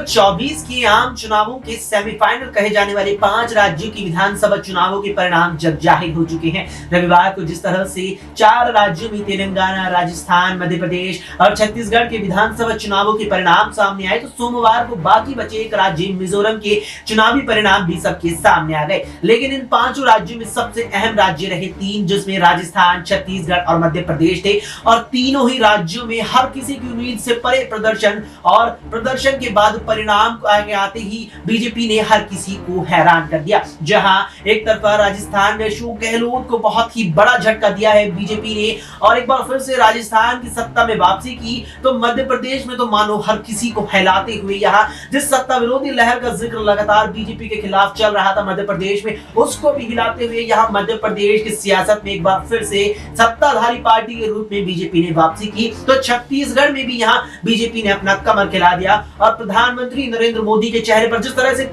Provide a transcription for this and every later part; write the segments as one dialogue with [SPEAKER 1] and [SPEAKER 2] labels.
[SPEAKER 1] 2024 के आम चुनावों के सेमीफाइनल कहे जाने वाले 5 राज्यों की विधानसभा चुनावों के परिणाम जब जाहिर हो चुके हैं। रविवार को जिस तरह से 4 राज्यों में तेलंगाना, राजस्थान, मध्य प्रदेश और छत्तीसगढ़ के विधानसभा चुनावों के परिणाम सामने आए, तो सोमवार को बाकी बचे एक राज्य मिजोरम के चुनावी परिणाम भी सबके सामने आ गए। लेकिन इन 5 राज्यों में सबसे अहम राज्य रहे 3, जिसमें राजस्थान, छत्तीसगढ़ और मध्य प्रदेश थे। और तीनों ही राज्यों में हर किसी की उम्मीद से परे प्रदर्शन और प्रदर्शन के बाद परिणाम आगे आते ही बीजेपी ने हर किसी को हैरान कर दिया। जहां एक तरफा राजस्थान में अशोक गहलोत को बहुत ही बड़ा झटका दिया है बीजेपी ने और एक बार फिर से राजस्थान की सत्ता में वापसी की, तो मध्य प्रदेश में तो मानो हर किसी को हिलाते हुए यहां जिस सत्ता विरोधी लहर का जिक्र लगातार बीजेपी के खिलाफ चल रहा था मध्य प्रदेश में, उसको भी हिलाते हुए यहां मध्य प्रदेश की सियासत में एक बार फिर से सत्ताधारी पार्टी के रूप में बीजेपी ने वापसी की। तो छत्तीसगढ़ में भी यहां बीजेपी ने अपना कमर खिला दिया और प्रधानमंत्री नरेंद्र मोदी के चेहरे पर जिस तरह से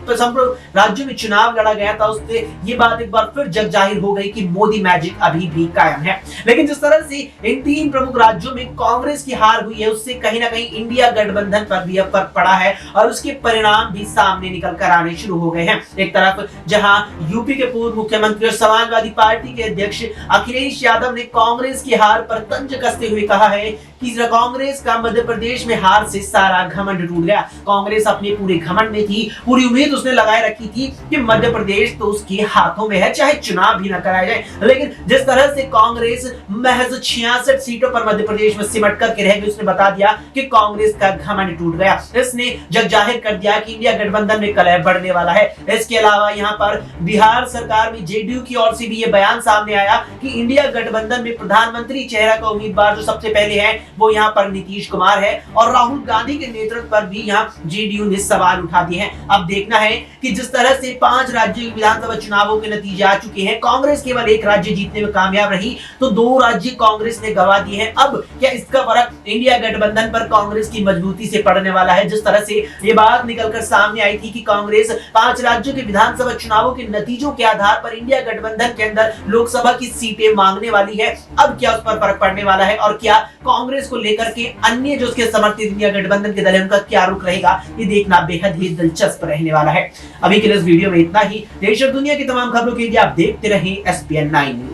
[SPEAKER 1] राज्यों में चुनाव लड़ा गया था, उससे ये बात एक बार फिर जग जाहिर हो गई कि मोदी मैजिक अभी भी कायम है। लेकिन जिस तरह से इन 3 प्रमुख राज्यों में कांग्रेस की हार हुई है, उससे कहीं ना कहीं इंडिया गठबंधन पर भी अब फर्क पड़ा है और उसके परिणाम भी सामने निकल कर आने शुरू हो गए हैं। एक तरफ जहां यूपी के पूर्व मुख्यमंत्री और समाजवादी पार्टी के अध्यक्ष अखिलेश यादव ने कांग्रेस की हार पर तंज कसते हुए कहा है कि कांग्रेस का मध्य प्रदेश में हार से सारा घमंड टूट गया। कांग्रेस अपने पूरे घमंड में थी, पूरी उम्मीद उसने लगाए रखी थी कि मध्य प्रदेश तो उसके हाथों में है, चाहे चुनाव भी न कराया जाए। लेकिन जिस तरह से कांग्रेस महज 66 सीटों पर मध्य प्रदेश में सिमट करके रह गई, उसने बता दिया कि कांग्रेस का घमंड टूट गया। इसने जग जाहिर कर दिया कि इंडिया गठबंधन में कलह बढ़ने वाला है। इसके अलावा यहाँ पर बिहार सरकार में जेडीयू की ओर से भी ये बयान सामने आया कि इंडिया गठबंधन में प्रधानमंत्री चेहरा का उम्मीदवार जो सबसे पहले है वो यहाँ पर नीतीश कुमार है और राहुल गांधी के नेतृत्व पर भी यहाँ जेडीयू ने सवाल उठा दिए हैं। अब देखना है कि जिस तरह से 5 राज्यों की विधानसभा चुनावों के नतीजे आ चुके हैं, कांग्रेस केवल 1 राज्य जीतने में कामयाब रही, तो 2 राज्य कांग्रेस ने गंवा दिए हैं। अब क्या इसका फर्क इंडिया गठबंधन पर कांग्रेस की मजबूती से पड़ने वाला है? जिस तरह से ये बात निकलकर सामने आई थी कि कांग्रेस 5 राज्यों के विधानसभा चुनावों के नतीजों के आधार पर इंडिया गठबंधन के अंदर लोकसभा की सीटें मांगने वाली है, अब क्या उस पर फर्क पड़ने वाला है और क्या कांग्रेस को लेकर के अन्य जो उसके समर्थित इंडिया गठबंधन के दल है उनका क्या रुख रहेगा, ये देखना बेहद ही दिलचस्प रहने वाला है। अभी के लिए इस वीडियो में इतना ही। देश और दुनिया की तमाम खबरों के लिए आप देखते रहें SPN 9 न्यूज।